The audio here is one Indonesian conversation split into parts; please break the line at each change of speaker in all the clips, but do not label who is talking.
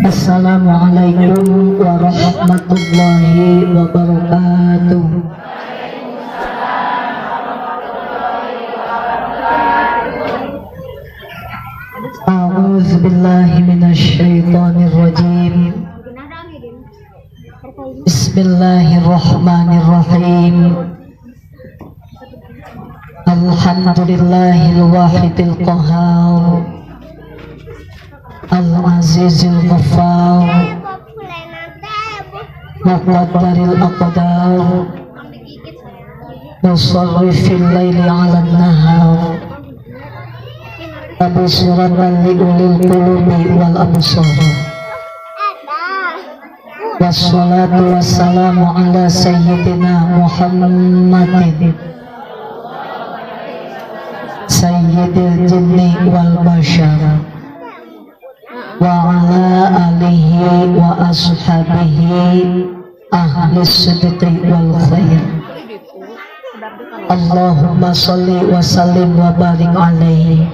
Assalamualaikum warahmatullahi wabarakatuh. A'udzu billahi minasy syaithanir rajim. Bismillahirrahmanirrahim. Alhamdulillahil wahidil qahhar, al-azizil ghaffar, muqaddaril aqdar, musarrifil laili 'alan nahar, absiratan li ulil qulubi wal absar. Wassalatu wassalamu ala sayyidina Muhammadin sayyidil jinni wal bashar wa ala alihi wa ashabihi ahli sidqi wal khair. Allahumma salli wa sallim wa barik alaihi.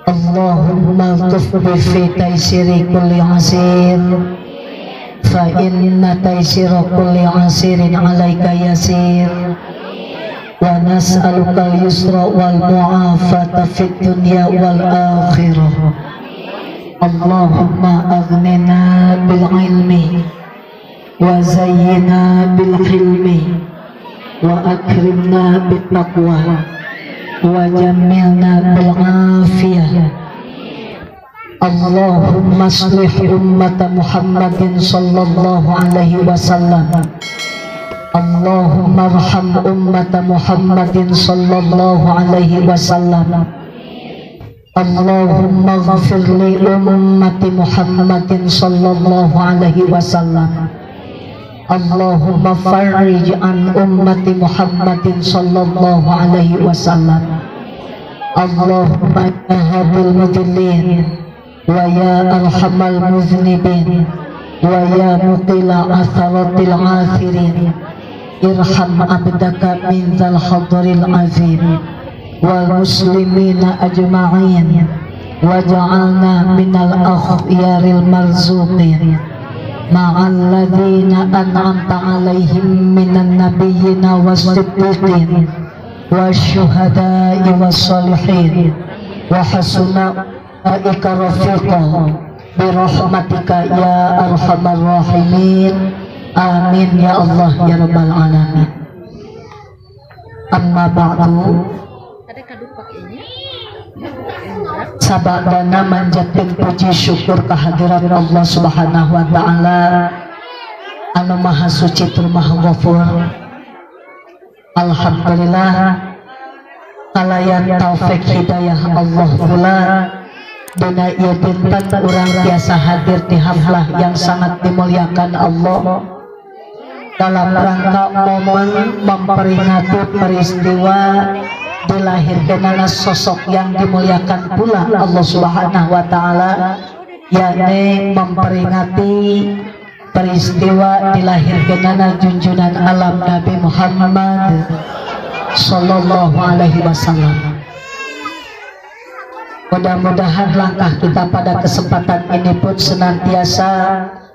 Allahumma altuf bi taysiri kulli asir, fa inna taysira kulli asirin alaika yasir, wa nas'aluka al-yusra wal mu'afata fid dunya wal akhirah. Allahumma aghnina bil ilmi wa zayyina bil hilmi wa akrimna bit taqwa wa jammilna bil afiyah. Allahumma aslih ummata Muhammadin sallallahu alaihi wasallam. Allahumma arham ummata Muhammadin sallallahu alaihi wasallam. Allahumma ghafir li ummati Muhammadin sallallahu alaihi wasallam. Allahumma farrij an ummati Muhammadin sallallahu alaihi wasallam. Allahumma ya hadil mudillin wa ya arhamal muznibin wa ya muqila atharatil athirin, irham abdaka min dhal hadaril azim wal muslimina ajma'in waj'alna minal akhyaril marzuqin ma'al ladzina an'amta 'alaihim minan nabiyyina was-siddiqin wasyuhada'i was-shalihin wa hasuna ulaika rafiqa birahmatika ya arhamar rahimin. Amin ya Allah ya rabbal alamin. Amma ba'du, sabadana manjatkeun puji syukur kehadirat Allah Subhanahu wa taala anu maha suci tur maha ghafur. Alhamdulillah kalayan taufik hidayah Allah pula dina ieu dinten urang biasa hadir di haflah yang sangat dimuliakan Allah dalam rangka momen memperingati peristiwa dilahirkanna sosok yang dimuliakan pula Allah Subhanahu wa taala, yakni memperingati peristiwa dilahirkanna junjungan alam Nabi Muhammad sallallahu alaihi wasallam. Mudah-mudahan langkah kita pada kesempatan ini pun senantiasa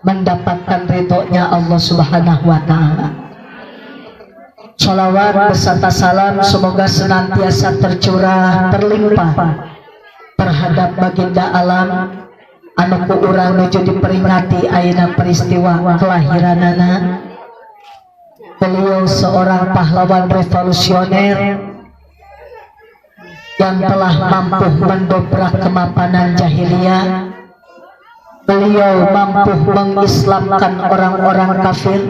mendapatkan ridhonya Allah Subhanahu wa taala. Sholawat beserta salam semoga senantiasa tercurah terlimpah terhadap baginda alam anu ku urang nuju diperingati ayeuna peristiwa kelahiranana. Beliau seorang pahlawan revolusioner yang telah mampu mendobrak kemapanan jahiliyah. Beliau mampu mengislamkan orang-orang kafir,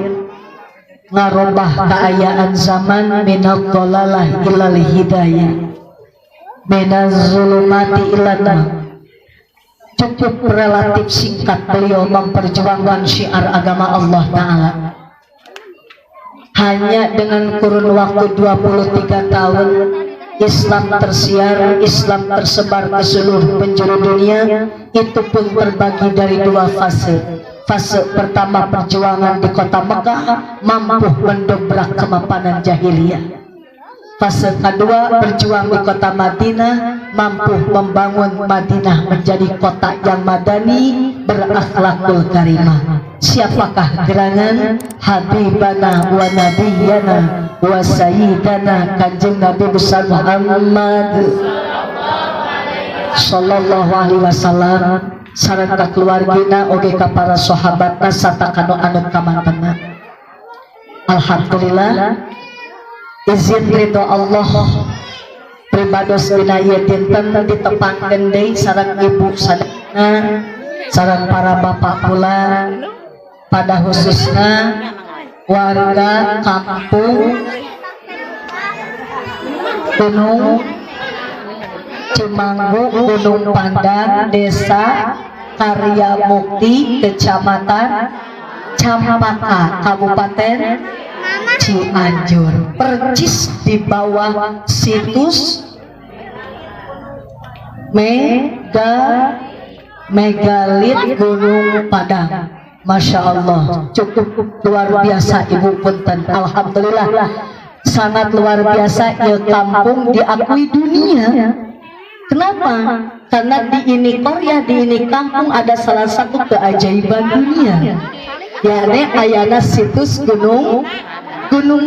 ngarobah keayaan zaman minal dhalalah ilal hidayah, minaz zulumati ilan nur. Cukup relatif singkat beliau memperjuangkan syiar agama Allah Ta'ala. Hanya dengan kurun waktu 23 tahun Islam tersiar, Islam tersebar ke seluruh penjuru dunia. Itu pun terbagi dari dua fase. Fase pertama perjuangan di kota Mekah, mampu mendobrak kemapanan jahiliyah. Fase kedua berjuang di kota Madinah, mampu membangun Madinah menjadi kota yang madani berakhlakul karimah. Siapakah gerangan? Habibana wa nabiyana wa sayyidana Kanjeng Nabi besar Muhammad sallallahu alaihi wasallam sareng ka keluargina oge ka para sahabatna sarta kanu anut kamantena. Alhamdulillah izin ridho Allah pribados dina ieu dinten ditepangkeun deui sareng ibu sadayana sareng para bapak pula pada khususnya warga kampung Gunung Cimanggu Gunung Pandang Desa Karya Mukti Kecamatan Campaka Kabupaten Cianjur percis di bawah situs megalit Gunung Padang. Masya Allah, cukup luar biasa Ibu punten. Alhamdulillah, sangat luar biasa. Ya kampung diakui dunia. Kenapa? Karena di ini Korea, di ini kampung ada salah satu keajaiban dunia, yakni ayana situs Gunung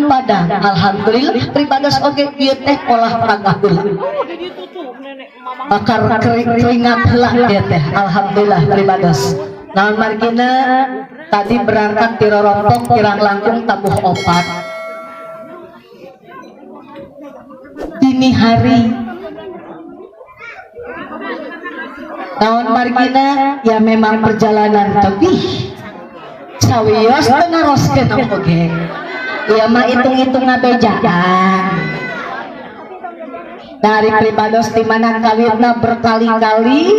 Padang. Alhamdulillah, pribados oge ieu teh olahraga heula. Bakar keringat heula ieu teh. Alhamdulillah pribados. Naon margina tadi berangkat di Rorompong kirang langkung tabuh opat. Dini hari. Naon margina ya memang perjalanan tebih. Sawios teu ngaroskeun oge. Ya mah hitung-hitung ngabejaan. Dari pribados di mana kawitna berkali-kali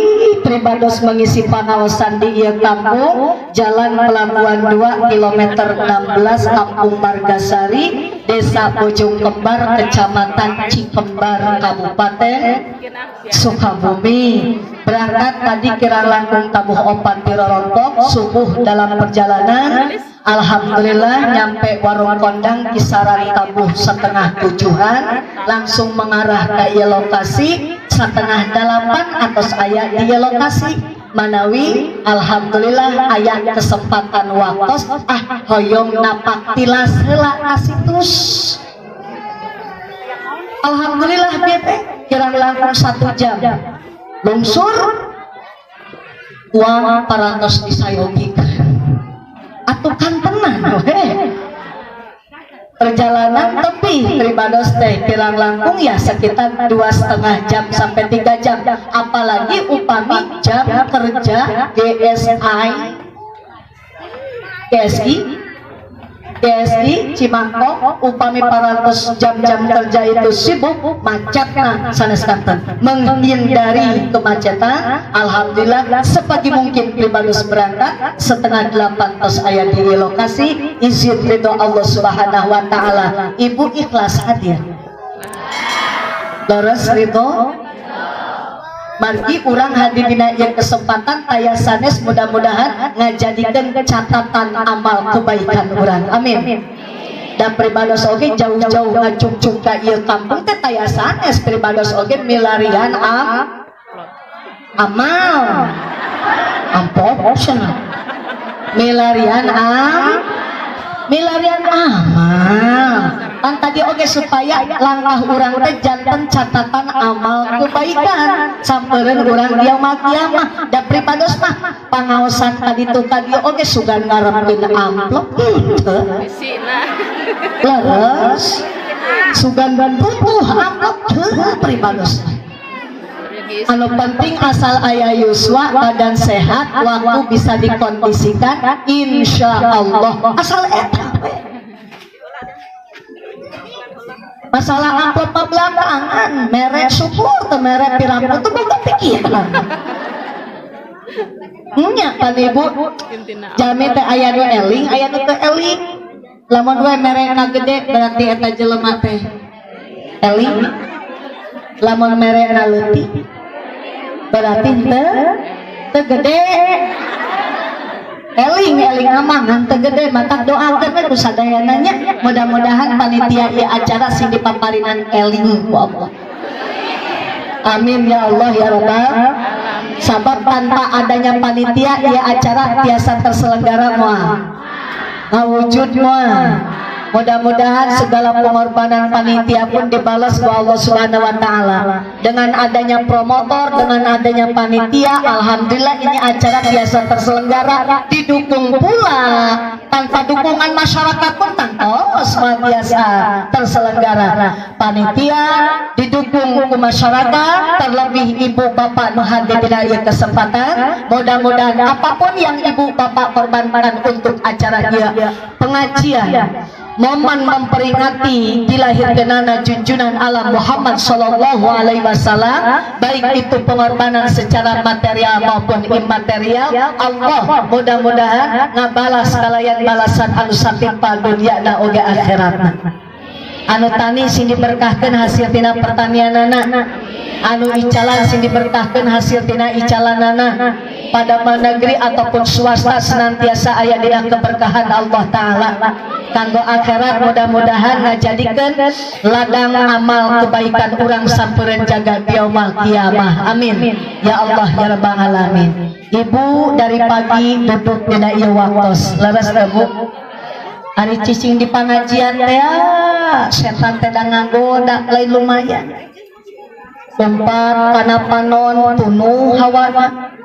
pribados mengisi pengawasan di ieu kampung Jalan Pelabuhan 2 kilometer 16 Kampung Margasari Desa Bojong Kembar Kecamatan Cikembar Kabupaten Sukabumi. Berangkat tadi kirang langkung tabuh opat di Rorompong subuh dalam perjalanan. Alhamdulillah nyampe warung kondang kisaran tabuh setengah tujuan langsung mengarah ke ieu lokasi setengah delapan atau aya di ieu lokasi manawi alhamdulillah aya kesempatan waktos hoyong napak tilas heula ka situs. Alhamdulillah bete kirang langkung 1 jam lungsur uang parantos disayogikeun atukan tenang perjalanan tepi pribados teh kirang langkung ya sekitar 2,5 jam sampai 3 jam apalagi upami jam kerja GSI Cimangkok upami parantos jam-jam kerja itu sibuk macetna sanes kanten menghindari kemacetan. Alhamdulillah sepagi mungkin pribados berangkat setengah 8 tos aya di lokasi izin ridho Allah Subhanahu wa taala. Ibu ikhlas hadir leres ridho margi urang hadir dina ieu kesempatan aya sanes mudah-mudahan ngajadikeun catatan amal kebaikan urang. Amin. Dan pribados oge jauh-jauh ngacungcung ka ieu kampung teh aya sanes pribados oge milarian amal. Ampun cenah. Milarian amal. Kan tadi oge supaya langkah urang teh janten catatan amal kebaikan sampeureun urang yaumul kiamah. Da pribados mah pangaosan tadi tuh tadi oge sugan ngarepkeun amplop henteu. Leres. Sugan butuh amplop heuh pribados. Anu penting asal aya yuswa badan sehat waktu bisa dikondisikan insyaallah asal eta masalah amplop belakangan merek syukur atau merek pirampu itu bukan pikiran nya pan ibu jami teh aya nu eling aya nu teu eling lamun we merekna gede berarti eta jelema teh eling lamun merekna leutik berarti teu gede eling amangan teu gede maka doakeun ku sadayananya mudah-mudahan panitia ieu acara sing dipaparinan eling ku Allah Amin ya Allah ya Rabbal. Sabab tanpa adanya panitia ya acara biasa terselenggara wujud mudah-mudahan segala pengorbanan panitia pun dibalas oleh Allah Subhanahu wa taala. Dengan adanya promotor, dengan adanya panitia, alhamdulillah ini acara biasa terselenggara, didukung pula tanpa dukungan masyarakat pun tangkos biasa terselenggara. Panitia didukung ke masyarakat, terlebih ibu bapak nu hadir di kesempatan. Mudah-mudahan apapun yang ibu bapak korbankan untuk acara dia pengajian, momen memperingati dilahirkanana junjungan alam Muhammad sallallahu alaihi wasallam, baik itu pengorbanan secara material maupun imaterial, Allah mudah-mudahan ngabalas kalayan balasan anu satimpa dunia na oge akhiratna. Anu tani sing diberkahkeun hasil tina pertanianana, anu icalan sing diberkahkeun hasil tina icalanana, pada negeri ataupun swasta senantiasa aya dina keberkahan Allah taala. Kanggo akhirat mudah-mudahan ngajadikeun ladang amal kebaikan urang sampeureuh jaga yaumul kiamah. Amin ya Allah ya rabbal alamin. Ibu dari pagi duduk dina ieu waktos leres teh Bu? Ari cicing di pengajian teh setan teh da nganggoda lain lumayan. Lompat kana panon tunuh hawana.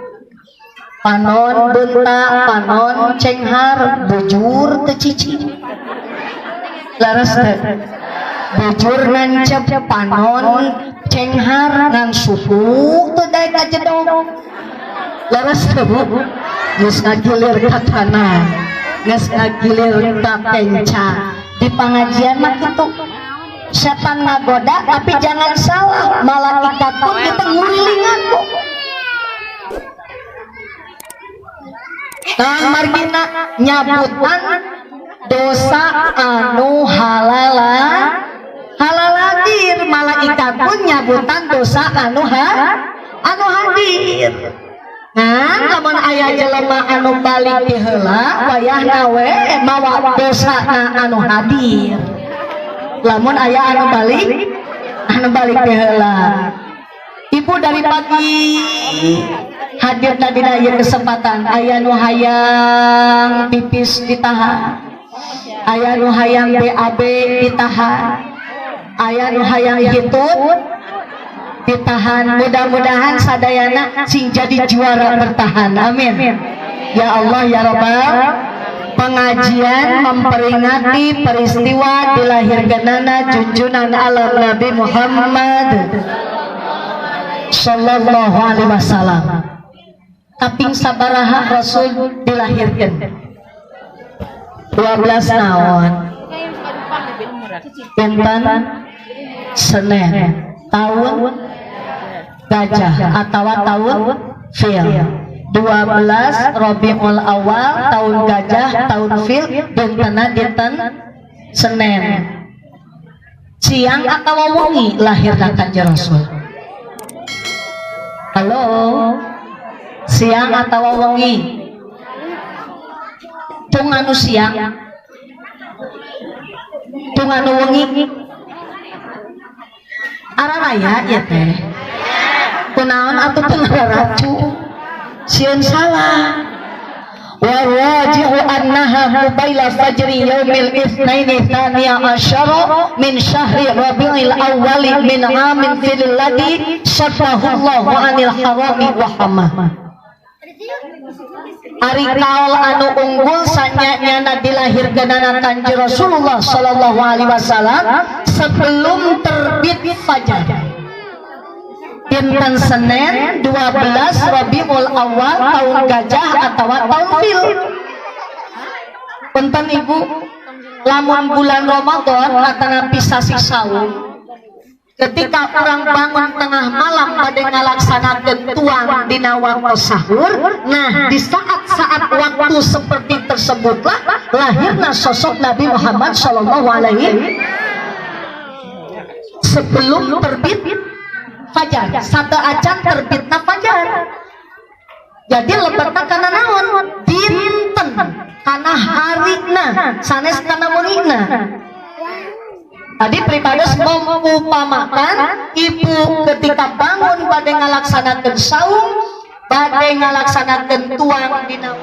Panon bunta, panon cenghar, bujur teu cicing. Laras teh. Bujur nancep, panon cenghar ngan suhu teu daek ka jedong. Laras teh Bu. Geus ngagilir ka tanah. Geus ngagilir ka kenca. Di pengajian mah kitu. Setan ngagoda tapi jangan salah, malaikat pun kita ngurilingan Bu. Nah margina nyabutan dosa anu halaladir, malaikat pun nyabutan dosa anu hadir. Nah lamun aya jelema anu balik ti heula wayahna we mawa dosana anu hadir. Lamun aya anu balik ti heula. Ibu dari pagi hadir tadi daya kesempatan. Aya nu hayang pipis ditahan, aya nu hayang BAB ditahan, aya nu hayang hitut ditahan. Mudah-mudahan sadayana sing jadi juara bertahan. Amin ya Allah ya Rabbal. Pengajian memperingati peristiwa dilahirkanana junjungan alam Nabi Muhammad sallallahu alaihi wasallam. Kaping sabaraha Rasul dilahirkan? 12 naon? Pinten? Senin. Tahun Gajah atau tahun Fil. 12 Rabiul Awal tahun Gajah, tahun Fil, dintena dinten Senin. Siang atau wengi lahirna Kanjeng Rasul? Halo, siang atau wengi? Tung anu siang, tung anu wengi. Araraya ya teh. Kunaon atuh teu ngaracu? Sieun salah. Wa waji'u annaha mubaila fajri yaumil itsnaini tsaniya asyara min syahri rabi'il awwali min amin fil ladzi syafahullahu anil harami wa hamah. Ari kaul anu unggul sanyanyana dilahirkeunana Kanjeng Rasulullah sallallahu alaihi wasallam sebelum terbit fajar. Dinten Senin 12 Rabiul Awal tahun Gajah atau tahun Fil. Punten Ibu, lamun bulan Ramadan atanapi sasi saum, ketika orang bangun tengah malam pada ngalaksanakeun tuang dina waktu sahur, nah di saat-saat waktu seperti tersebutlah lahirna sosok Nabi Muhammad sallallahu alaihi sebelum terbit fajar. Satu acan terbitna fajar. Jadi lebetna kana naon? Dinten kana harina sanes kana wenina. Tadi pripados mengumpamakan ibu ketika bangun pada ngalaksanakan saum, pada ngalaksanakan tuang dina